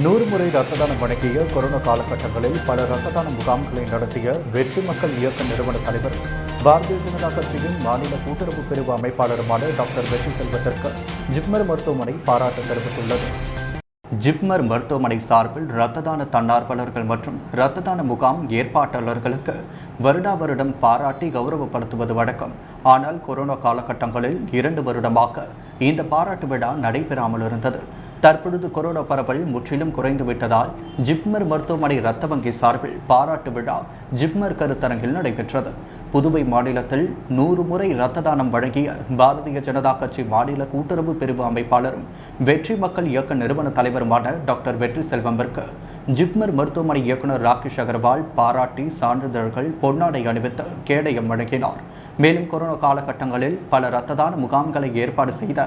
100 முறை ரத்த தானம் வழங்கிய கொரோனா காலகட்டங்களில் பல ரத்த தான முகாம்களை நடத்திய வெற்றி மக்கள் இயக்க நிறுவன தலைவர் பாரதிய ஜனதா கட்சியின் மாநில கூட்டுறவு பிரிவு அமைப்பாளருமான டாக்டர் வெற்றி செல்வத்திற்கு ஜிப்மர் மருத்துவமனை பாராட்டு தெரிவித்துள்ளது. ஜிப்மர் மருத்துவமனை சார்பில் இரத்த தான தன்னார்வலர்கள் மற்றும் இரத்த தான முகாம் ஏற்பாட்டாளர்களுக்கு வருடம் பாராட்டி கௌரவப்படுத்துவது வழக்கம். ஆனால் கொரோனா காலகட்டங்களில் 2 வருடமாக இந்த பாராட்டு விழா நடைபெறாமல் இருந்தது. தற்பொழுது கொரோனா பரவல் முற்றிலும் குறைந்துவிட்டதால் ஜிப்மர் மருத்துவமனை இரத்த வங்கி சார்பில் பாராட்டு விழா ஜிப்மர் கருத்தரங்கில் நடைபெற்றது. புதுவை மாநிலத்தில் 100 முறை இரத்த தானம் வழங்கிய பாரதிய ஜனதா கட்சி மாநில கூட்டுறவு பிரிவு அமைப்பாளரும் வெற்றி மக்கள் இயக்க நிறுவன தலைவருமான டாக்டர் வெற்றி செல்வம்பிற்கு ஜிப்மர் மருத்துவமனை இயக்குநர் ராகேஷ் அகர்வால் பாராட்டி சான்றிதழ்கள் பொன்னாடை அணிவித்து கேடயம் வழங்கினார். மேலும் கொரோனா காலகட்டங்களில் பல இரத்த தான முகாம்களை ஏற்பாடு செய்த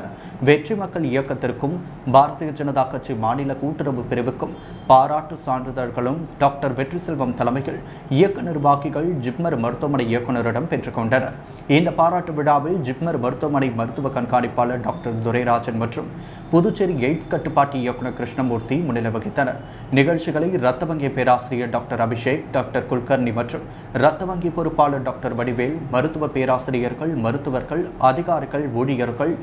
வெற்றி மக்கள் இயக்கத்திற்கும் பாரதிய ஜனதா கட்சி மாநில கூட்டுறவு பிரிவுக்கும் பாராட்டு சான்றிதழ்களும் டாக்டர் வெற்றி செல்வம் தலைமையில் இயக்க நிர்வாகிகள் ஜிப்மர் மருத்துவமனை இயக்குநரிடம் பெற்றுக்கொண்டனர். இந்த பாராட்டு விழாவில் ஜிப்மர் மருத்துவமனை மருத்துவ கண்காணிப்பாளர் டாக்டர் துரைராஜன் மற்றும் புதுச்சேரி எய்ட்ஸ் கட்டுப்பாட்டு இயக்குநர் கிருஷ்ணமூர்த்தி முன்னிலை வகித்தனர். நிகழ்ச்சிகளை இரத்த வங்கி பேராசிரியர் டாக்டர் அபிஷேக், டாக்டர் குல்கர்னி மற்றும் இரத்த வங்கி பொறுப்பாளர் டாக்டர் வடிவேல், மருத்துவ பேராசிரியர்கள், மருத்துவர்கள், அதிகாரிகள், ஊழியர்கள்,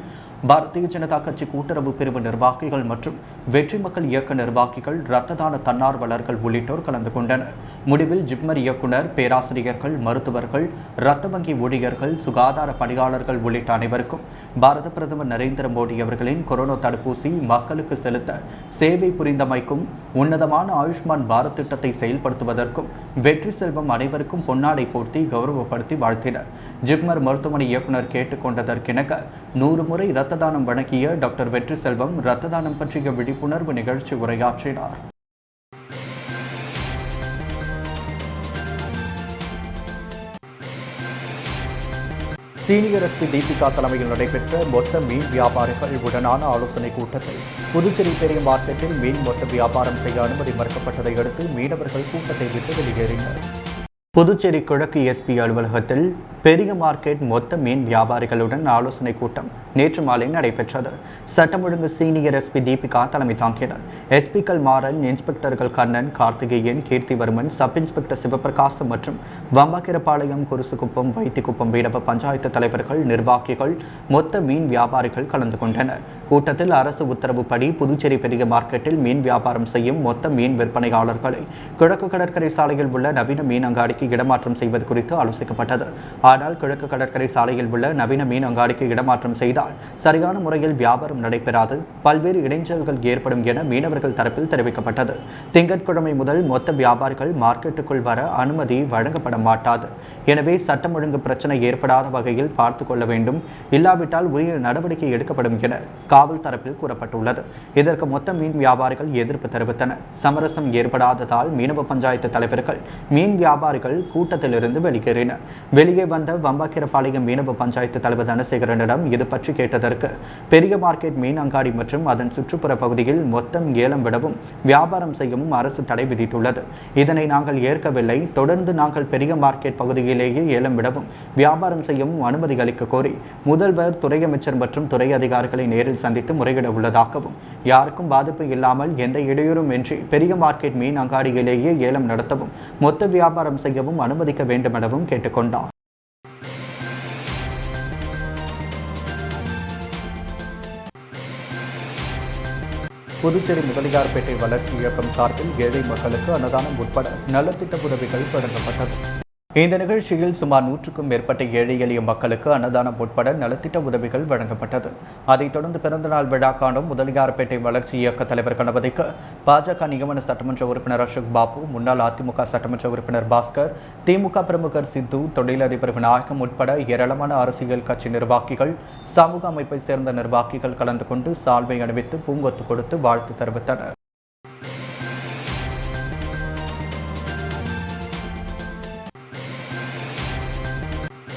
பாரதிய ஜனதா கட்சி கூட்டுறவு பிரிவு நிர்வாகிகள் மற்றும் வெற்றி மக்கள் இயக்க நிர்வாகிகள், இரத்த தான தன்னார்வலர்கள் உள்ளிட்டோர் கலந்து கொண்டனர். முடிவில் ஜிப்மர் இயக்குனர், பேராசிரியர்கள், மருத்துவர்கள், இரத்த வங்கி ஊழியர்கள், சுகாதார பணியாளர்கள் உள்ளிட்ட அனைவருக்கும் பாரத பிரதமர் நரேந்திர மோடி அவர்களின் கொரோனா தடுப்பூசி மக்களுக்கு செலுத்த சேவை புரிந்தமைக்கும் உன்னதமான ஆயுஷ்மான் பாரத் திட்டத்தை செயல்படுத்துவதற்கும் வெற்றி செல்வம் அனைவருக்கும் பொன்னாடை போர்த்தி கௌரவப்படுத்தி வாழ்த்தினர். ஜிப்மர் மருத்துவமனை இயக்குனர் கேட்டுக்கொண்டதற்கிணங்க 100 முறை இரத்த தானம் வழங்கிய டாக்டர் வெற்றி செல்வம் இரத்த தானம் பற்றிய விழிப்புணர்வு நிகழ்ச்சி உரையாற்றினார். சீனியர் எஸ்பி தீபிகா தலைமையில் நடைபெற்ற மொத்த மீன் வியாபாரிகள் உடனான ஆலோசனை கூட்டத்தில் புதுச்சேரி பெரிய மார்க்கெட்டில் மீன் மொத்த வியாபாரம் செய்ய அனுமதி மறுக்கப்பட்டதை அடுத்து மீனவர்கள் கூட்டத்தை விட்டு வெளியேறினர். புதுச்சேரி கிழக்கு எஸ்பி அலுவலகத்தில் பெரிய மார்க்கெட் மொத்த மீன் வியாபாரிகளுடன் ஆலோசனை கூட்டம் நேற்று மாலை நடைபெற்றது. சட்டம் ஒழுங்கு சீனியர் எஸ்பி தீபிகா தலைமை தாங்கினார். எஸ்பிக்கள் மாறன், இன்ஸ்பெக்டர்கள் கண்ணன், கார்த்திகேயன், கீர்த்திவர்மன், சப் இன்ஸ்பெக்டர் சிவபிரகாசம் மற்றும் வம்பாக்கிரபாளையம், குருசுக்குப்பம், வைத்திக்குப்பம் வீடவ பஞ்சாயத்து தலைவர்கள், நிர்வாகிகள், மொத்த மீன் வியாபாரிகள் கலந்து கொண்டனர். கூட்டத்தில் அரசு உத்தரவுப்படி புதுச்சேரி பெரிய மார்க்கெட்டில் மீன் வியாபாரம் செய்யும் மொத்த மீன் விற்பனையாளர்களை கிழக்கு கடற்கரை சாலையில் உள்ள நவீன மீன் அங்காடிக்கு இடமாற்றம் செய்வது குறித்து ஆலோசிக்கப்பட்டது. ஆனால் கிழக்கு கடற்கரை சாலையில் உள்ள நவீன மீன் அங்காடிக்கு இடமாற்றம் செய்தால் சரியான முறையில் வியாபாரம் நடைபெறாது, பல்வேறு இடைஞ்சல்கள் ஏற்படும் என மீனவர்கள் தரப்பில் தெரிவிக்கப்பட்டது. திங்கட்கிழமை முதல் மொத்த வியாபாரிகள் மார்க்கெட்டுக்குள் வர அனுமதி வழங்கப்பட மாட்டாது. எனவே சட்டம் ஒழுங்கு பிரச்சனை ஏற்படாத வகையில் பார்த்துக் கொள்ள வேண்டும், இல்லாவிட்டால் உரிய நடவடிக்கை எடுக்கப்படும் என காவல் தரப்பில் கூறப்பட்டுள்ளது. இதற்கு மொத்த மீன் வியாபாரிகள் எதிர்ப்பு தெரிவித்தனர். சமரசம் ஏற்படாததால் மீனவ பஞ்சாயத்து தலைவர்கள் மீன் வியாபாரிகள் கூட்டத்திலிருந்து வெளியேறினர். வெளியே வந்த வம்பாக்கிரபாளையம் மீனவ பஞ்சாயத்து தலைவர் தனசேகரனிடம் இது பற்றி கேட்டதற்கு பெரிய மார்க்கெட் மீன் அங்காடி மற்றும் அதன் சுற்றுப்புற பகுதியில் மொத்தம் ஏலம் விடவும் வியாபாரம் செய்யவும் அரசு தடை விதித்துள்ளது. இதனை நாங்கள் ஏற்கவில்லை. தொடர்ந்து நாங்கள் பெரிய மார்க்கெட் பகுதியிலேயே ஏலம் விடவும் வியாபாரம் செய்யவும் அனுமதி அளிக்க கோரி முதல்வர், துறை அமைச்சர் மற்றும் துறை அதிகாரிகளை நேரில் சந்தித்து முறையிட உள்ளதாகவும், யாருக்கும் பாதிப்பு இல்லாமல் எந்த இடையூறும் இன்றி பெரிய மார்க்கெட் மீன் அங்காடியிலேயே ஏலம் நடத்தவும் மொத்த வியாபாரம் செய்யவும் அனுமதிக்க வேண்டும் எனவும் கேட்டுக்கொண்டார். புதுச்சேரி முதலியார்பேட்டை வளர்ச்சி இயக்கம் சார்பில் ஏழை மக்களுக்கு அன்னதானம் உட்பட நலத்திட்ட உதவிகள் வழங்கப்பட்டது. இந்த நிகழ்ச்சியில் சுமார் 100க்கும் மேற்பட்ட ஏழை எளிய மக்களுக்கு அன்னதானம் உட்பட நலத்திட்ட உதவிகள் வழங்கப்பட்டது. அதைத் தொடர்ந்து பிறந்தநாள் விழா காணும் முதலியார்பேட்டை வளர்ச்சி இயக்க தலைவர் கணபதிக்கு பாஜக நியமன சட்டமன்ற உறுப்பினர் அசோக் பாபு, முன்னாள் அதிமுக சட்டமன்ற உறுப்பினர் பாஸ்கர், திமுக பிரமுகர் சித்து, தொழிலதிபர் விநாயகம் உட்பட ஏராளமான அரசியல் கட்சி நிர்வாகிகள், சமூக அமைப்பை சேர்ந்த நிர்வாகிகள் கலந்து கொண்டு சால்வை அணிவித்து பூங்கொத்து கொடுத்து வாழ்த்து தெரிவித்தனர்.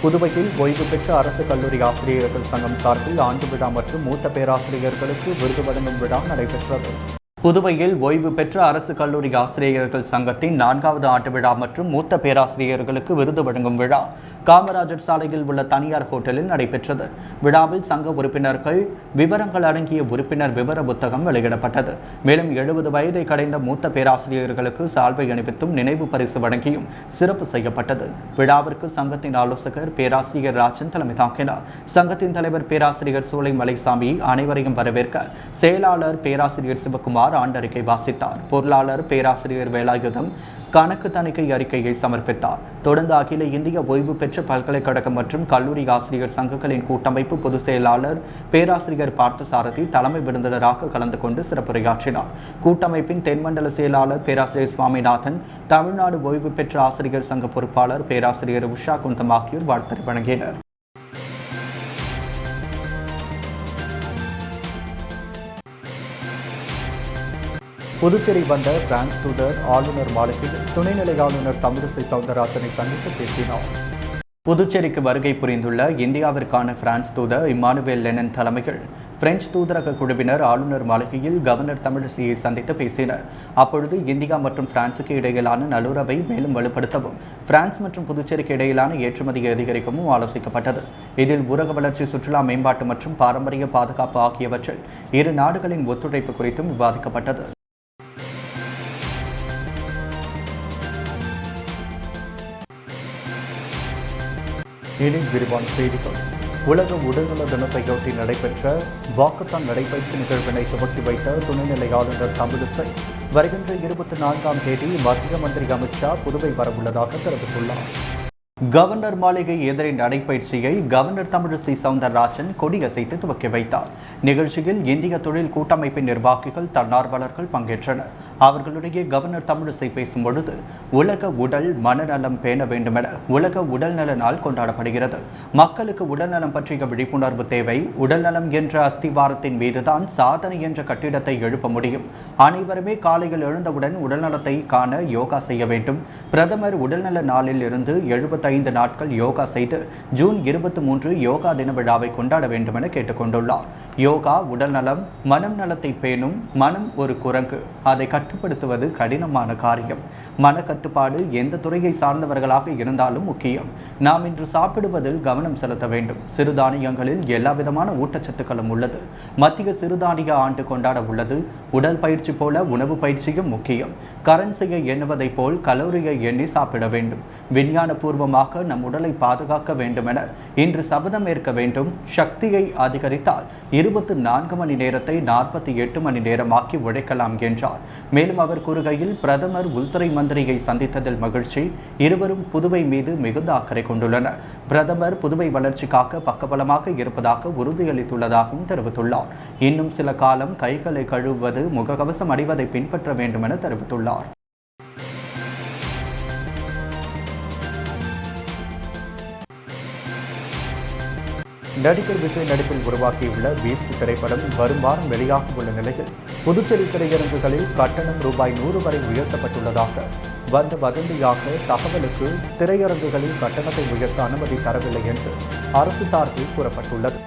புதுவையில் ஓய்வு பெற்ற அரசு கல்லூரி ஆசிரியர்கள் சங்கம் சார்பில் ஆண்டு விழா மற்றும் மூத்த பேராசிரியர்களுக்கு விருது வழங்கும் விழா நடைபெற்றது. புதுவையில் ஓய்வு பெற்ற அரசு கல்லூரி ஆசிரியர்கள் சங்கத்தின் 4வது ஆண்டு விழா மற்றும் மூத்த பேராசிரியர்களுக்கு விருது வழங்கும் விழா காமராஜர் சாலையில் உள்ள தனியார் ஹோட்டலில் நடைபெற்றது. விழாவில் சங்க உறுப்பினர்கள் விவரங்கள் அடங்கிய உறுப்பினர் விவர புத்தகம் வெளியிடப்பட்டது. மேலும் 70 வயதை கடைந்த மூத்த பேராசிரியர்களுக்கு சால்வை அணிவித்தும் நினைவு பரிசு வழங்கியும் சிறப்பு செய்யப்பட்டது. விழாவிற்கு சங்கத்தின் ஆலோசகர் பேராசிரியர் ராஜன் தலைமை தாங்கினார். சங்கத்தின் தலைவர் பேராசிரியர் சூளை மலைசாமி அனைவரையும் வரவேற்க செயலாளர் பேராசிரியர் சிவகுமார் ஆண்டறிக்கை வாசித்தார். பொருளாளர் பேராசிரியர் வேலாயுதம் கணக்கு தணிக்கை அறிக்கையை சமர்ப்பித்தார். தொடர்ந்து அகில இந்திய ஓய்வு பெற்ற பல்கலைக்கழகம் மற்றும் கல்லூரி ஆசிரியர் சங்கங்களின் கூட்டமைப்பு பொதுச் செயலாளர் பேராசிரியர் பார்த்தசாரதி தலைமை விருந்தினராக கலந்து கொண்டு சிறப்புரையாற்றினார். கூட்டமைப்பின் தென்மண்டல செயலாளர் பேராசிரியர் சுவாமிநாதன், தமிழ்நாடு ஓய்வு பெற்ற ஆசிரியர் சங்க பொறுப்பாளர் பேராசிரியர் உஷா குந்தம் ஆகியோர் வாழ்த்து வழங்கினர். புதுச்சேரி வந்த பிரான்ஸ் தூதர் ஆளுநர் மாளிகையில் துணைநிலை ஆளுநர் தமிழிசை சவுந்தரராஜனை சந்தித்து பேசினார். புதுச்சேரிக்கு வருகை புரிந்துள்ள இந்தியாவிற்கான பிரான்ஸ் தூதர் இம்மானுவேல் லெனன் தலைமையில் பிரெஞ்சு தூதரக குழுவினர் ஆளுநர் மாளிகையில் கவர்னர் தமிழிசையை சந்தித்து பேசினர். அப்பொழுது இந்தியா மற்றும் பிரான்சுக்கு இடையிலான நல்லுறவை மேலும் வலுப்படுத்தவும் பிரான்ஸ் மற்றும் புதுச்சேரிக்கு இடையிலான ஏற்றுமதியை அதிகரிக்கவும் ஆலோசிக்கப்பட்டது. இதில் ஊரக வளர்ச்சி, சுற்றுலா மேம்பாட்டு மற்றும் பாரம்பரிய பாதுகாப்பு ஆகியவற்றில் இரு நாடுகளின் ஒத்துழைப்பு குறித்தும் விவாதிக்கப்பட்டது. இனி விரிவான செய்திகள். உலக உடல்நல தினத்தையொட்டி நடைபெற்ற வாக்கத்தான் நடைபயிற்சி நிகழ்வினை துவக்கி வைத்த துணைநிலை ஆளுநர் தமிழிசை வருகின்ற 24ஆம் தேதி மத்திய மந்திரி அமித்ஷா புதுவை வரவுள்ளதாக தெரிவித்துள்ளார். கவர்னர் மாளிகை எதிரே நடைபயிற்சியை கவர்னர் தமிழிசை சவுந்தரராஜன் கொடியசைத்து துவக்கி வைத்தார். நிகழ்ச்சியில் இந்திய தொழில் கூட்டமைப்பின் நிர்வாகிகள், தன்னார்வலர்கள் பங்கேற்றனர். அவர்களிடையே கவர்னர் தமிழிசை பேசும் பொழுது உலக உடல் மனநலம் பேண வேண்டுமென உலக உடல்நல நாள் கொண்டாடப்படுகிறது. மக்களுக்கு உடல்நலம் பற்றிய விழிப்புணர்வு தேவை. உடல்நலம் என்ற அஸ்திவாரத்தின் மீதுதான் சாதனை என்ற கட்டிடத்தை எழுப்ப முடியும். அனைவருமே காலையில் எழுந்தவுடன் உடல்நலத்தை காண யோகா செய்ய வேண்டும். பிரதமர் உடல்நல நாளில் இருந்து 75 நாட்கள் யோகா செய்து ஜூன் 23 யோகா தின விழாவை கொண்டாட வேண்டும் என கேட்டுக்கொண்டுள்ளார். யோகா உடல் நலம், மனம் நலத்தை பேணும். மனம் ஒரு குரங்கு, அதை கட்டுப்படுத்துவது கடினமான காரியம். மனக்கட்டுப்பாடு எந்த துறையை சார்ந்தவர்களாக இருந்தாலும் முக்கியம். நாம் இன்று சாப்பிடுவதில் கவனம் செலுத்த வேண்டும். சிறுதானியங்களில் எல்லா விதமான ஊட்டச்சத்துக்களும் உள்ளது. மத்திய சிறுதானிய ஆண்டு கொண்டாட உள்ளது. உடல் பயிற்சி போல உணவு பயிற்சியும் முக்கியம். கரன்சியை எண்ணுவதை போல் கலோரியை எண்ணி சாப்பிட வேண்டும். விஞ்ஞான பூர்வமாக நம் உடலை பாதுகாக்க வேண்டும் என இன்று சபதம் ஏற்க வேண்டும். சக்தியை அதிகரித்தால் 24 மணி நேரத்தை 48 மணி நேரமாக்கி உழைக்கலாம் என்றார். மேலும் அவர் கூறுகையில், பிரதமர் உள்துறை மந்திரியை சந்தித்ததில் மகிழ்ச்சி. இருவரும் புதுவை மீது மிகுந்த அக்கறை கொண்டுள்ளனர். பிரதமர் புதுவை வளர்ச்சிக்காக பக்கபலமாக இருப்பதாக உறுதியளித்துள்ளதாகவும் தெரிவித்துள்ளார். இன்னும் சில காலம் கைகளை கழுவுவது, முகக்கவசம் அணிவதை பின்பற்ற வேண்டும் என தெரிவித்துள்ளார். நடிகர் விஜய் நடிப்பில் உருவாக்கியுள்ள பீஸ்ட் திரைப்படம் வரும் வாரம் வெளியாக உள்ள நிலையில் புதுச்சேரி திரையரங்குகளில் கட்டணம் ரூபாய் 100 வரை உயர்த்தப்பட்டுள்ளதாக வந்த வதந்தியாக தகவலுக்கு திரையரங்குகளில் கட்டணத்தை உயர்த்த அனுமதி தரவில்லை என்று அரசு சார்பில் கூறப்பட்டுள்ளது.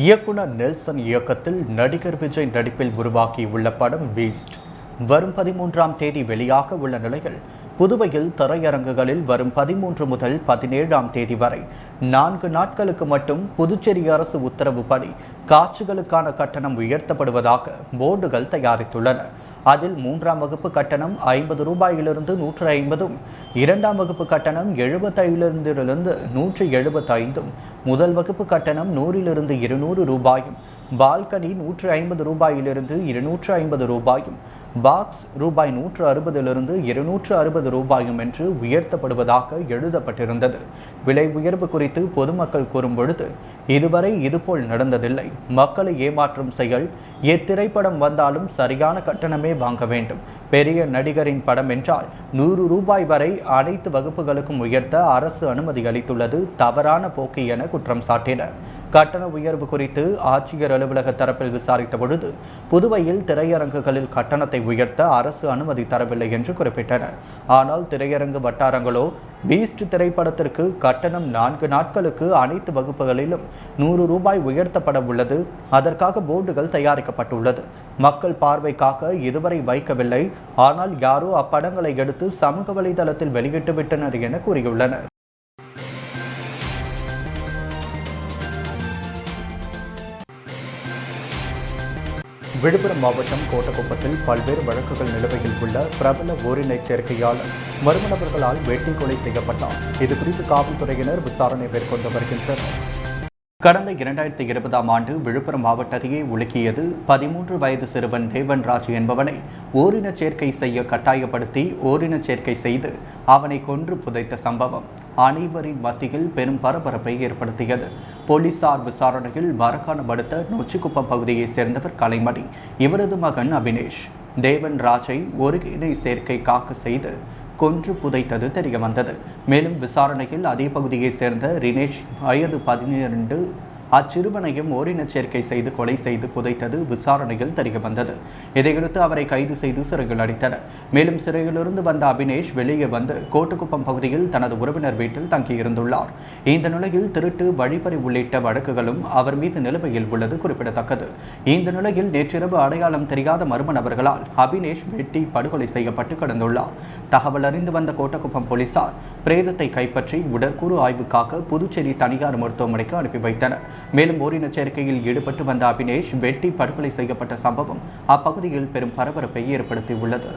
இயக்குனர் நெல்சன் இயக்கத்தில் நடிகர் விஜய் நடிப்பில் உருவாக்கியுள்ள படம் பீஸ்ட் வரும் 13ஆம் தேதி வெளியாக உள்ள நிலையில் புதுவையில் திரையரங்குகளில் வரும் 13 முதல் 17ஆம் தேதி வரை 4 நாட்களுக்கு மட்டும் புதுச்சேரி அரசு உத்தரவுப்படி காட்சிகளுக்கான கட்டணம் உயர்த்தப்படுவதாக போர்டுகள் தயாரித்துள்ளன. அதில் 3ஆம் வகுப்பு கட்டணம் 50 ரூபாயிலிருந்து 150, 2ஆம் வகுப்பு கட்டணம் 75 175, முதல் வகுப்பு கட்டணம் 100 200 ரூபாயும், பால்கனி 150 ரூபாயிலிருந்து 250 ரூபாயும், பாக்ஸ் ரூபாய் 160 260 ரூபாயும் என்று உயர்த்தப்படுவதாக எழுதப்பட்டிருந்தது. விலை உயர்வு குறித்து பொதுமக்கள் கூறும் பொழுது, இதுவரை இதுபோல் நடந்ததில்லை. மக்களை ஏமாற்றும் செயல். எத்திரைப்படம் வந்தாலும் சரியான கட்டணமே வாங்க வேண்டும். பெரிய நடிகரின் படம் என்றால் 100 ரூபாய் வரை அனைத்து வகுப்புகளுக்கும் உயர்த்த அரசு அனுமதி அளித்துள்ளது தவறான போக்கு என குற்றம் சாட்டினர். கட்டண உயர்வு குறித்து ஆட்சியர் அலுவலக தரப்பில் விசாரித்த பொழுது, புதுவையில் திரையரங்குகளில் கட்டணத்தை உயர்த்த அரசு அனுமதி தரவில்லை என்று குறிப்பிட்டனர். ஆனால் திரையரங்கு வட்டாரங்களோ பீஸ்ட் திரைப்படத்திற்கு கட்டணம் 4 நாட்களுக்கு அனைத்து வகுப்புகளிலும் ₹100 உயர்த்தப்பட உள்ளது. அதற்காக போர்டுகள் தயாரிக்கப்பட்டுள்ளது. மக்கள் பார்வைக்காக இதுவரை வைக்கவில்லை. ஆனால் யாரோ அப்படங்களை எடுத்து சமூக வலைதளத்தில் வெளியிட்டு விட்டனர் என கூறியுள்ளனர். விழுப்புரம் மாவட்டம் கோட்டக்குப்பத்தில் பல்வேறு வழக்குகள் நிலுவையில் உள்ள பிரபல ஓரினச் சேர்க்கையாளர் மர்ம நபர்களால் வெட்டி கொலை செய்யப்பட்டார். இதுகுறித்து காவல்துறையினர் விசாரணை மேற்கொண்டு வருகின்றனர். கடந்த 2020ஆம் ஆண்டு விழுப்புரம் மாவட்டத்தையே உலுக்கியது 13 வயது சிறுவன் தேவன்ராஜ் என்பவனை ஓரினச் சேர்க்கை செய்ய கட்டாயப்படுத்தி ஓரினச் சேர்க்கை செய்து அவனை கொன்று புதைத்த சம்பவம் அனைவரின் மத்தியில் பெரும் பரபரப்பை ஏற்படுத்தியது. போலீசார் விசாரணையில் மரக்காணம் அடுத்த நொச்சிக்குப்பம் பகுதியைச் சேர்ந்தவர் கலைமணி. இவரது மகன் அபினேஷ் தேவன்ராஜை ஒருங்கிணை சேர்க்கைக்காக செய்து கொன்று புதைத்தது தெரிய வந்தது. மேலும் விசாரணையில் அதே பகுதியைச் சேர்ந்த ரினேஷ் வயது 12 அச்சிறுவனையும் ஓரினச் சேர்க்கை செய்து கொலை செய்து புதைத்தது விசாரணையில் தெரிய வந்தது. இதையடுத்து அவரை கைது செய்து சிறையில் அடைத்தனர். மேலும் சிறையிலிருந்து வந்த அபினேஷ் வெளியே வந்து கோட்டுக்குப்பம் பகுதியில் தனது உறவினர் வீட்டில் தங்கியிருந்துள்ளார். இந்த நிலையில் திருட்டு, வழிப்பறி உள்ளிட்ட வழக்குகளும் அவர் மீது நிலுவையில் உள்ளது குறிப்பிடத்தக்கது. இந்த நிலையில் நேற்றிரவு அடையாளம் தெரியாத மர்ம நபர்களால் அபினேஷ் வெட்டி படுகொலை செய்யப்பட்டு கிடந்துள்ளார். தகவல் அறிந்து வந்த கோட்டக்குப்பம் போலீசார் பிரேதத்தை கைப்பற்றி உடற்கூறு ஆய்வுக்காக புதுச்சேரி தனியார் மருத்துவமனைக்கு அனுப்பி வைத்தனர். மேலும் ஓரினச் சேர்க்கையில் ஈடுபட்டு வந்த அபினேஷ் வெட்டி படுகொலை செய்யப்பட்ட சம்பவம் அப்பகுதியில் பெரும் பரபரப்பை ஏற்படுத்தியுள்ளது.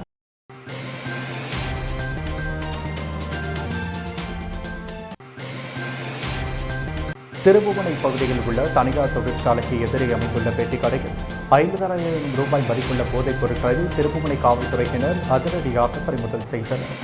திருபுவனை பகுதியில் உள்ள தனியார் தொழிற்சாலைக்கு எதிரே அமைந்துள்ள பெட்டி கடையில் ₹50,000 மதிப்புள்ள போதைப் பொருட்களை திருபுவனை காவல்துறையினர் அதிரடியாக பறிமுதல் செய்தனர்.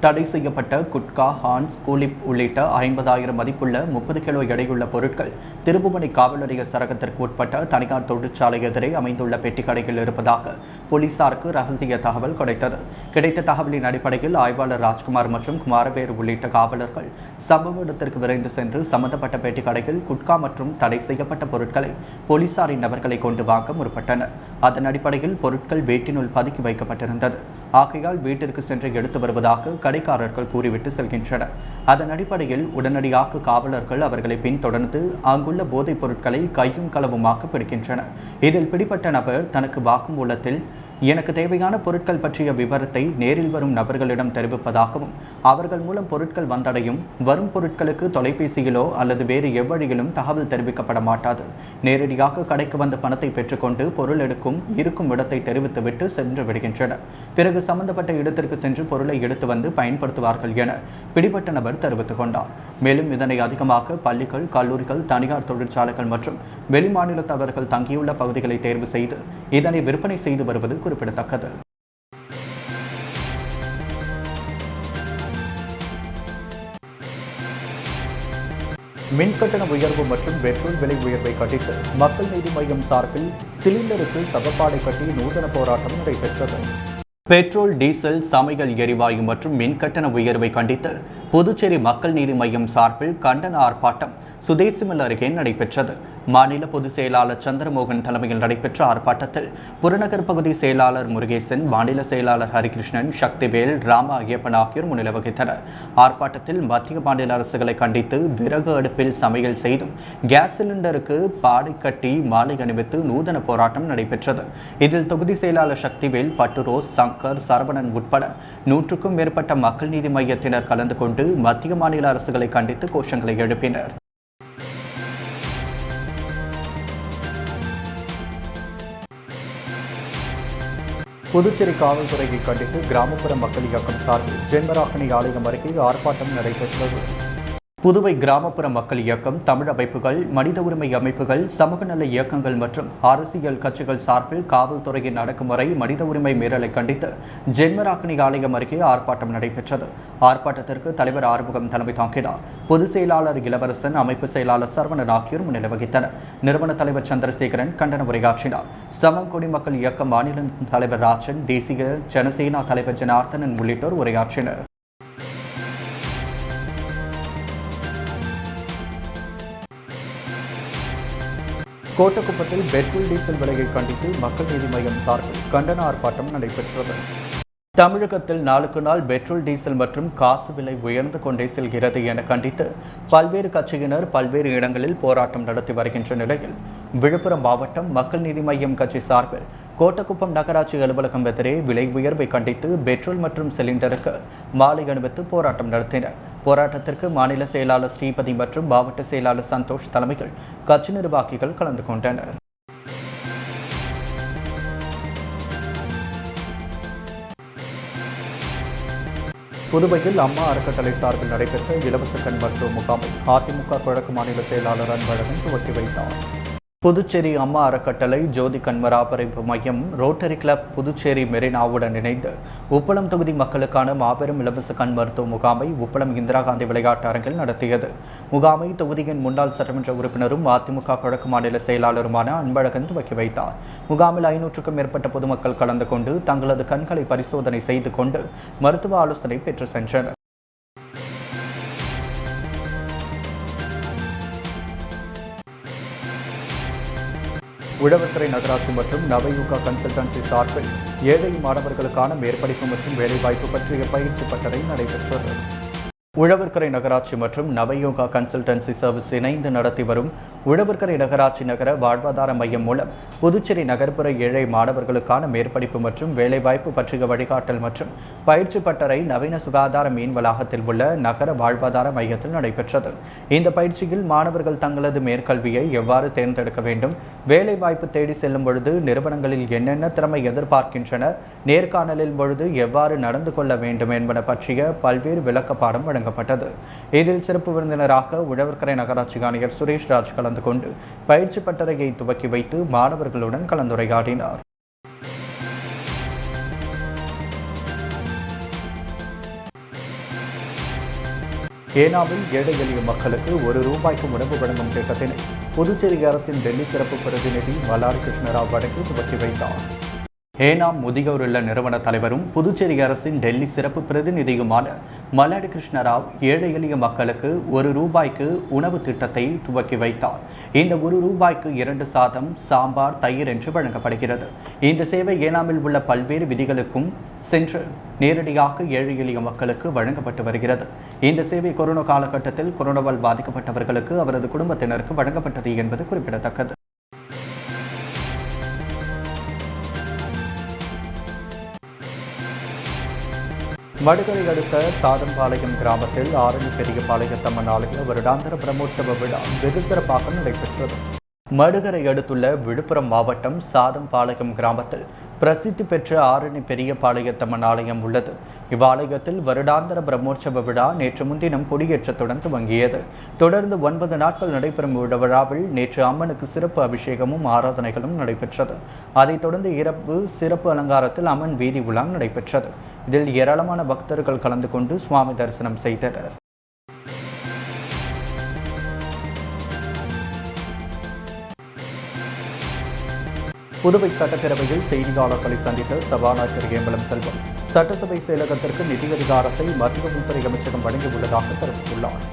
தடை செய்யப்பட்ட குட்கா, ஹான்ஸ், கூலிப் உள்ளிட்ட 50,000 மதிப்புள்ள 30 கிலோ எடையுள்ள பொருட்கள் திருபுவனை காவல் நிலைய சரகத்திற்கு உட்பட்ட தனியார் தொழிற்சாலை எதிரே அமைந்துள்ள பெட்டி கடையில் இருப்பதாக போலீசாருக்கு ரகசிய தகவல் கிடைத்தது. கிடைத்த தகவலின் அடிப்படையில் ஆய்வாளர் ராஜ்குமார் மற்றும் குமாரவேறு உள்ளிட்ட காவலர்கள் சம்பவ இடத்திற்கு விரைந்து சென்று சம்பந்தப்பட்ட பெட்டி கடையில் குட்கா மற்றும் தடை செய்யப்பட்ட பொருட்களை போலீசாரின் நபர்களை கொண்டு வாங்க முற்பட்டனர். அதன் அடிப்படையில் பொருட்கள் வீட்டினுள் பதுக்கி வைக்கப்பட்டிருந்தது. ஆகையால் வீட்டிற்கு சென்று எடுத்து வருவதாக கடைக்காரர்கள் கூறிவிட்டு செல்கின்றனர். அதன் அடிப்படையில் உடனடியாக காவலர்கள் அவர்களை பின்தொடர்ந்து அங்குள்ள போதைப் பொருட்களை கையும் களவுமாக பிடிக்கின்றனர். இதில் பிடிப்பட்ட நபர் தனக்கு வாக்குமூலத்தில் எனக்கு தேவையான பொருட்கள் பற்றிய விவரத்தை நேரில் வரும் நபர்களிடம் தெரிவிப்பதாகவும் அவர்கள் மூலம் பொருட்கள் வந்தடையும், வரும் பொருட்களுக்கு தொலைபேசியிலோ அல்லது வேறு எவ்வழியிலும் தகவல் தெரிவிக்கப்பட மாட்டாது, நேரடியாக கடைக்கு வந்த பணத்தை பெற்றுக்கொண்டு பொருள் எடுக்கும் இருக்கும் இடத்தை தெரிவித்துவிட்டு சென்று விடுகின்றனர். பிறகு சம்பந்தப்பட்ட இடத்திற்கு சென்று பொருளை எடுத்து வந்து பயன்படுத்துவார்கள் என பிடிபட்ட நபர் தெரிவித்துக் கொண்டார். மேலும் இதனை அதிகமாக பள்ளிகள், கல்லூரிகள், தனியார் தொழிற்சாலைகள் மற்றும் வெளிமாநிலத்தவர்கள் தங்கியுள்ள பகுதிகளை தேர்வு செய்து இதனை விற்பனை செய்து வருவது குறிப்பிடத்தக்கது. மின்கட்டண உயர்வு மற்றும் பெட்ரோல் விலை உயர்வை கண்டித்து மக்கள் நீதி மய்யம் சார்பில் சிலிண்டருக்கு சகப்பாடை கட்டி நூதன போராட்டம் நடைபெற்றது. பெட்ரோல், டீசல், சமையல் எரிவாயு மற்றும் மின்கட்டண உயர்வை கண்டித்து புதுச்சேரி மக்கள் நீதி மய்யம் சார்பில் கண்டன ஆர்ப்பாட்டம் சுதேசிமல் அருகே நடைபெற்றது. மாநில பொதுச் செயலாளர் சந்திரமோகன் தலைமையில் நடைபெற்ற ஆர்ப்பாட்டத்தில் புறநகர் பகுதி செயலாளர் முருகேசன், மாநில செயலாளர் ஹரிகிருஷ்ணன், சக்திவேல், ராம ஐயப்பன் ஆகியோர் முன்னிலை வகித்தனர். ஆர்ப்பாட்டத்தில் மத்திய மாநில அரசுகளை கண்டித்து விறகு அடுப்பில் சமையல் செய்தும் கேஸ் சிலிண்டருக்கு பாடை கட்டி மாலை அணிவித்து நூதன போராட்டம் நடைபெற்றது. இதில் தொகுதி செயலாளர் சக்திவேல், பட்டுரோஸ், சங்கர், சரவணன் உட்பட 100க்கும் மேற்பட்ட மக்கள் நீதி மையத்தினர் கலந்து கொண்டு மத்திய மாநில அரசுகளை கண்டித்து கோஷங்களை எழுப்பினர். புதுச்சேரி காவல்துறையை கண்டித்து கிராமப்புற மக்கள் இயக்கம் சார்பில் ஜென்மராகனி ஆலயம் அருகே ஆர்ப்பாட்டம் நடைபெற்றது. புதுவை கிராமப்புற மக்கள் இயக்கம், தமிழ் அமைப்புகள், மனித உரிமை அமைப்புகள், சமூக நல இயக்கங்கள் மற்றும் அரசியல் கட்சிகள் சார்பில் காவல்துறையின் அடக்குமுறை, மனித உரிமை மீறலை கண்டித்து ஜென்மராகனி ஆலயம் அருகே ஆர்ப்பாட்டம் நடைபெற்றது. ஆர்ப்பாட்டத்திற்கு தலைவர் ஆறுமுகம் தலைமை தாங்கினார். பொதுச் செயலாளர் இளவரசன், அமைப்பு செயலாளர் சரவணன் ஆகியோர் முன்னிலை வகித்தனர். நிறுவன தலைவர் சந்திரசேகரன் கண்டன உரையாற்றினார். சமங்குடி மக்கள் இயக்க மாநில தலைவர் ராஜன், தேசிய ஜனசேனா தலைவர் ஜனார்த்தனன் உள்ளிட்டோர் உரையாற்றினர். கோட்டக்குப்பத்தில் பெட்ரோல் டீசல் விலையை கண்டித்து மக்கள் நீதி மய்யம் சார்பில் கண்டன ஆர்ப்பாட்டம் நடைபெற்றது. தமிழகத்தில் நாளுக்கு நாள் பெட்ரோல் டீசல் மற்றும் காசு விலை உயர்ந்து கொண்டே செல்கிறது என கண்டித்து பல்வேறு கட்சியினர் பல்வேறு இடங்களில் போராட்டம் நடத்தி வருகின்ற நிலையில் விழுப்புரம் மாவட்டம் மக்கள் நீதி மய்யம் கட்சி சார்பில் கோட்டக்குப்பம் நகராட்சி அலுவலகம் எதிரே விலை உயர்வை கண்டித்து பெட்ரோல் மற்றும் சிலிண்டருக்கு மாலை அணிவித்து போராட்டம் நடத்தினர். போராட்டத்திற்கு மாநில செயலாளர் ஸ்ரீபதி மற்றும் மாவட்ட செயலாளர் சந்தோஷ் தலைமையில் கட்சி நிர்வாகிகள் கலந்து கொண்டனர். புதுவையில் அம்மா அறக்கட்டளை சார்பில் நடைபெற்ற இலவச கண் மருத்துவ முகாமை அதிமுக கிழக்கு மாநில செயலாளர் அன்பழகன் துவக்கி வைத்தார். புதுச்சேரி அம்மா அறக்கட்டளை ஜோதி கண் பராமரிப்பு மையம் ரோட்டரி கிளப் புதுச்சேரி மெரினாவுடன் இணைந்து உப்பளம் தொகுதி மக்களுக்கான மாபெரும் இலவச கண் மருத்துவ முகாமை உப்பளம் இந்திரா காந்தி விளையாட்டு அரங்கில் நடத்தியது. முகாமை தொகுதியின் முன்னாள் சட்டமன்ற உறுப்பினரும் அதிமுக கிழக்கு மாநில செயலாளருமான அன்பழகன் துவக்கி வைத்தார். முகாமில் 500க்கும் மேற்பட்ட பொதுமக்கள் கலந்து கொண்டு தங்களது கண்களை பரிசோதனை செய்து கொண்டு மருத்துவ ஆலோசனை பெற்று சென்றனர். உழவர்கரை நகராட்சி மற்றும் நவயுகா கன்சல்டன்சி சார்பில் ஏழை மாணவர்களுக்கான மேற்படிப்பு மற்றும் வேலைவாய்ப்பு பற்றிய பயிற்சி பட்டறை நடைபெற்றது. உழவர்கரை நகராட்சி மற்றும் நவயோகா கன்சல்டன்சி சர்வீஸ் இணைந்து நடத்தி வரும் உழவர்கரை நகராட்சி நகர வாழ்வாதார மையம் மூலம் புதுச்சேரி நகர்ப்புற ஏழை மாணவர்களுக்கான மேற்படிப்பு மற்றும் வேலைவாய்ப்பு பற்றிய வழிகாட்டல் மற்றும் பயிற்சி பட்டறை நவீன சுகாதார மீன் வளாகத்தில் உள்ள நகர வாழ்வாதார மையத்தில் நடைபெற்றது. இந்த பயிற்சியில் மாணவர்கள் தங்களது மேற்கல்வியை எவ்வாறு தேர்ந்தெடுக்க வேண்டும், வேலைவாய்ப்பு தேடி செல்லும் பொழுது நிறுவனங்களில் என்னென்ன திறமை எதிர்பார்க்கின்றன, நேர்காணலின் பொழுது எவ்வாறு நடந்து கொள்ள வேண்டும் என்பன பற்றிய பல்வேறு விளக்கப்பாடம் வழங்கப்பட்டது. இதில் சிறப்பு விருந்தினராக உழவர்கரை நகராட்சி ஆணையர் சுரேஷ் ராஜ் கலந்து கொண்டு பயிற்சி பட்டறையை துவக்கி வைத்து மாணவர்களுடன் கலந்துரையாடினார். ஏனாமில் ஏழை எளிய மக்களுக்கு ₹1 உணவு வழங்கும் திட்டத்தினை புதுச்சேரி அரசின் டெல்லி சிறப்பு பிரதிநிதி மல்லாடி கிருஷ்ணராவ் வழங்கி துவக்கி வைத்தார். ஏனாம் முதியோர் இல்ல நிறுவன தலைவரும் புதுச்சேரி அரசின் டெல்லி சிறப்பு பிரதிநிதியுமான மல்லாடி கிருஷ்ணராவ் ஏழை எளிய மக்களுக்கு ₹1 உணவு திட்டத்தை துவக்கி வைத்தார். இந்த ₹1க்கு 2 சாதம், சாம்பார், தயிர் என்று வழங்கப்படுகிறது. இந்த சேவை ஏனாமில் உள்ள பல்வேறு விதிகளுக்கும் சென்று நேரடியாக ஏழை எளிய மக்களுக்கு வழங்கப்பட்டு வருகிறது. இந்த சேவை கொரோனா காலகட்டத்தில் கொரோனாவால் பாதிக்கப்பட்டவர்களுக்கு அவரது குடும்பத்தினருக்கு வழங்கப்பட்டது என்பது குறிப்பிடத்தக்கது. மடுகரை அடுத்த தாதம்பாளையம் கிராமத்தில் ஆரணி பெரிய பாளையத்தம்மன் ஆலய வருடாந்திர பிரம்மோற்சவ விழா வெகு சிறப்பாக நடைபெற்றது. மடுகரை அடுத்துள்ள விழுப்புரம் மாவட்டம் சாதம்பாளையம் கிராமத்தில் பிரசித்தி பெற்ற ஆரணி பெரிய பாளையத்தம்மன் ஆலயம் உள்ளது. இவ்வாலயத்தில் வருடாந்திர பிரம்மோற்சவ விழா நேற்று முன்தினம் கொடியேற்றத்துடன் துவங்கியது. தொடர்ந்து 9 நாட்கள் நடைபெறும் விழாவில் நேற்று அம்மனுக்கு சிறப்பு அபிஷேகமும் ஆராதனைகளும் நடைபெற்றது. அதைத் தொடர்ந்து இரவு சிறப்பு அலங்காரத்தில் அம்மன் வீதி உலா நடைபெற்றது. இதில் ஏராளமான பக்தர்கள் கலந்து கொண்டு சுவாமி தரிசனம் செய்தனர். புதுவை சட்டப்பேரவையில் செய்தியாளர்களை சந்தித்த சபாநாயகர் ஏம்பலம் செல்வம் சட்டசபை செயலகத்திற்கு நிதி அதிகாரத்தை மத்திய உள்துறை அமைச்சகம் வழங்கியுள்ளதாக தெரிவித்துள்ளார்.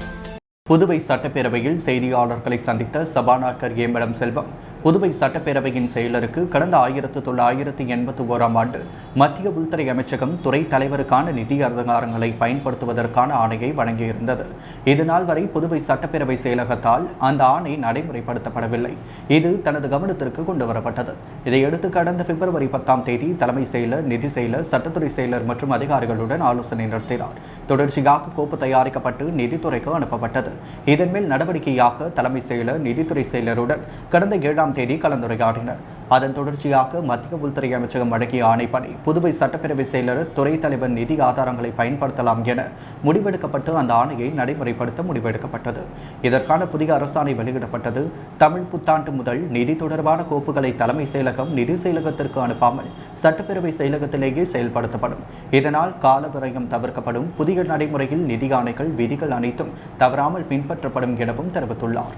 புதுவை சட்டப்பேரவையில் செய்தியாளர்களை சந்தித்த சபாநாயகர் ஏம்பலம் செல்வம் புதுவை சட்டப்பேரவையின் செயலருக்கு கடந்த 1981ஆம் ஆண்டு மத்திய உள்துறை அமைச்சகம் துறை தலைவருக்கான நிதி அதிகாரங்களை பயன்படுத்துவதற்கான ஆணையை வழங்கியிருந்தது. இதுநாள் வரை புதுவை சட்டப்பேரவை செயலகத்தால் அந்த ஆணை நடைமுறைப்படுத்தப்படவில்லை. இது தனது கவனத்திற்கு கொண்டு வரப்பட்டது. இதையடுத்து கடந்த பிப்ரவரி 10ஆம் தேதி தலைமை செயலர், நிதி செயலர், சட்டத்துறை செயலர் மற்றும் அதிகாரிகளுடன் ஆலோசனை நடத்தினார். தொடர்ச்சியாக கோப்பு தயாரிக்கப்பட்டு நிதித்துறைக்கு அனுப்பப்பட்டது. இதன் மேல் நடவடிக்கையாக தலைமை செயலர், நிதித்துறை செயலருடன் கடந்த 7ஆம் தேதி கலந்துரையாடினர். அதன் தொடர்ச்சியாக மத்திய உள்துறை அமைச்சகம் வழங்கிய ஆணைப்படி புதுவை சட்டப்பேரவை செயலர், துறை தலைவர் நிதி ஆதாரங்களை பயன்படுத்தலாம் என முடிவெடுக்கப்பட்டு அந்த ஆணையை நடைமுறைப்படுத்த முடிவெடுக்கப்பட்டது. இதற்கான புதிய அரசாணை வெளியிடப்பட்டது. தமிழ் புத்தாண்டு முதல் நிதி தொடர்பான கோப்புகளை தலைமை செயலகம் நிதி செயலகத்திற்கு அனுப்பாமல் சட்டப்பேரவை செயலகத்திலேயே செயல்படுத்தப்படும். இதனால் கால விரயம் தவிர்க்கப்படும். புதிய நடைமுறையில் நிதி ஆணைகள், விதிகள் அனைத்தும் தவறாமல் பின்பற்றப்படும் எனவும் தெரிவித்துள்ளார்.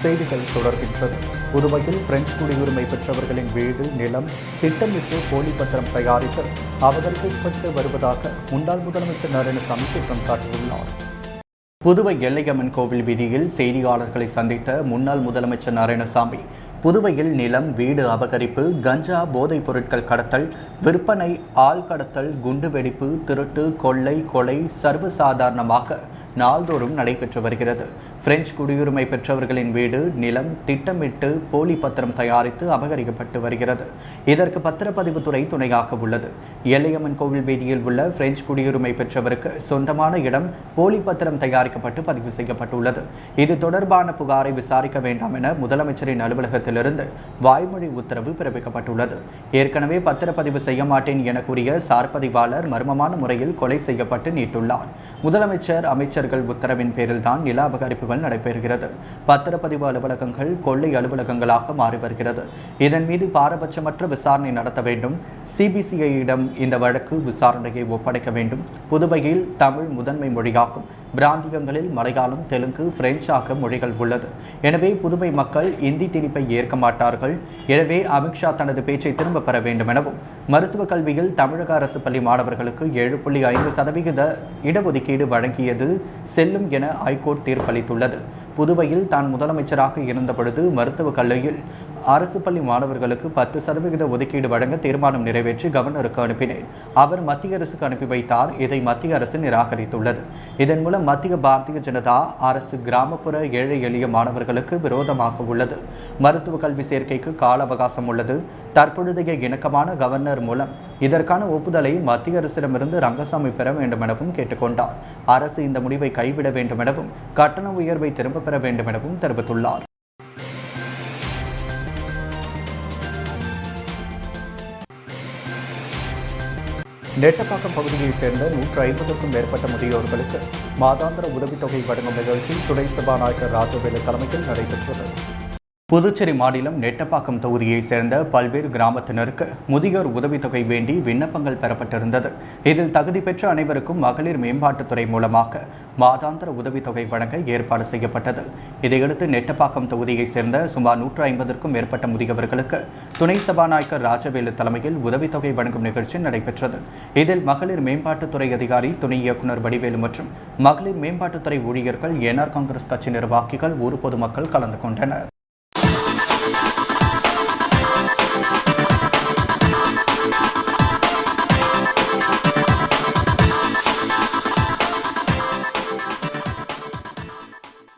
செய்திகள் தொடர்கின்றது. புதுவையில் பிரெஞ்சு குடியுரிமை பெற்றவர்களின் வீடு, நிலம் திட்டமிட்டு போலி பத்திரம் தயாரித்து அபகரிக்கப்பட்டு வருவதாக முன்னாள் முதலமைச்சர் நாராயணசாமி குற்றம் சாட்டியுள்ளார். புதுவை எல்லையம்மன் கோவில் வீதியில் செய்தியாளர்களை சந்தித்த முன்னாள் முதலமைச்சர் நாராயணசாமி, புதுவையில் நிலம், வீடு அபகரிப்பு, கஞ்சா, போதைப் பொருட்கள் கடத்தல், விற்பனை, ஆள் கடத்தல், குண்டுவெடிப்பு, திருட்டு, கொள்ளை, கொலை சர்வசாதாரணமாக நாள்தோறும் நடைபெற்று வருகிறது. பிரெஞ்சு குடியுரிமை பெற்றவர்களின் வீடு, நிலம் திட்டமிட்டு போலி பத்திரம் தயாரித்து அபகரிக்கப்பட்டு வருகிறது. இதற்கு பத்திரப்பதிவுத்துறை துணையாக உள்ளது. எல்லையம்மன் கோவில் வீதியில் உள்ள பிரெஞ்சு குடியுரிமை பெற்றவருக்கு சொந்தமான இடம் போலி பத்திரம் தயாரிக்கப்பட்டு பதிவு செய்யப்பட்டுள்ளது. இது தொடர்பான புகாரை விசாரிக்க வேண்டாம் என முதலமைச்சரின் அலுவலகத்திலிருந்து வாய்மொழி உத்தரவு பிறப்பிக்கப்பட்டுள்ளது. ஏற்கனவே பத்திரப்பதிவு செய்ய மாட்டேன் என கூறிய சார்பதிவாளர் மர்மமான முறையில் கொலை செய்யப்பட்டு நீட்டுள்ளார். முதலமைச்சர், அமைச்சர்கள் உத்தரவின் பேரில்தான் நில அபகரிப்புகள் நடைபெறுகிறது. பத்திரப்பதிவு அலுவலகங்கள் கொள்ளை அலுவலகங்களாக மாறி வருகிறது. இதன் மீது பாரபட்சமற்ற விசாரணை நடத்த வேண்டும். சிபிசிஐயிடம் இந்த வழக்கு விசாரணையை ஒப்படைக்க வேண்டும். புதுவையில் தமிழ் முதன்மை மொழியாகும். பிராந்தியங்களில் மலையாளம், தெலுங்கு, பிரெஞ்சு ஆகிய மொழிகள் உள்ளது. எனவே புதுவை மக்கள் இந்தி திணிப்பை ஏற்க மாட்டார்கள். எனவே அமித்ஷா தனது பேச்சை திரும்ப பெற வேண்டும் எனவும், மருத்துவக் கல்வியில் தமிழக அரசு பள்ளி மாணவர்களுக்கு 7.5% இடஒதுக்கீடு வழங்கியது செல்லும் என ஐகோர்ட் தீர்ப்பளித்துள்ளது. புதுவையில் தான் முதலமைச்சராக இருந்தபொழுது மருத்துவக் கல்லூரியில் அரசு பள்ளி மாணவர்களுக்கு 10% ஒதுக்கீடு வழங்க தீர்மானம் நிறைவேற்றி கவர்னருக்கு அனுப்பினேன். அவர் மத்திய அரசுக்கு அனுப்பி வைத்தார். இதை மத்திய அரசு நிராகரித்துள்ளது. இதன் மூலம் மத்திய பாரதிய ஜனதா அரசு கிராமப்புற ஏழை எளிய மாணவர்களுக்கு விரோதமாக உள்ளது. மருத்துவ கல்வி சேர்க்கைக்கு கால அவகாசம் உள்ளது. தற்பொழுதைய இணக்கமான கவர்னர் மூலம் இதற்கான ஒப்புதலை மத்திய அரசிடமிருந்து ரங்கசாமி பெற வேண்டும் எனவும் கேட்டுக்கொண்டார். அரசு இந்த முடிவை கைவிட வேண்டும் எனவும், கட்டண உயர்வை திரும்ப பெற வேண்டும் எனவும் தெரிவித்துள்ளார். நெட்டப்பாக்கம் பகுதியைச் சேர்ந்த 150க்கும் மேற்பட்ட முதியோர்களுக்கு மாதாந்திர உதவித்தொகை வழங்கும் நிகழ்ச்சி துணை சபாநாயகர் ராஜவேலு தலைமையில் நடைபெற்றது. புதுச்சேரி மாநிலம் நெட்டப்பாக்கம் தொகுதியைச் சேர்ந்த பல்வேறு கிராமத்தினருக்கு முதியோர் உதவித்தொகை வேண்டி விண்ணப்பங்கள் பெறப்பட்டிருந்தது. இதில் தகுதி பெற்ற அனைவருக்கும் மகளிர் மேம்பாட்டுத்துறை மூலமாக மாதாந்திர உதவித்தொகை வழங்க ஏற்பாடு செய்யப்பட்டது. இதையடுத்து நெட்டப்பாக்கம் தொகுதியைச் சேர்ந்த சுமார் 150க்கும் மேற்பட்ட முதியவர்களுக்கு துணை சபாநாயகர் ராஜவேலு தலைமையில் உதவித்தொகை வழங்கும் நிகழ்ச்சி நடைபெற்றது. இதில் மகளிர் மேம்பாட்டுத்துறை அதிகாரி, துணை இயக்குநர் வடிவேலு மற்றும் மகளிர் மேம்பாட்டுத்துறை ஊழியர்கள், என்ஆர் காங்கிரஸ் கட்சி நிர்வாகிகள், ஊர் பொதுமக்கள் கலந்து கொண்டனர்.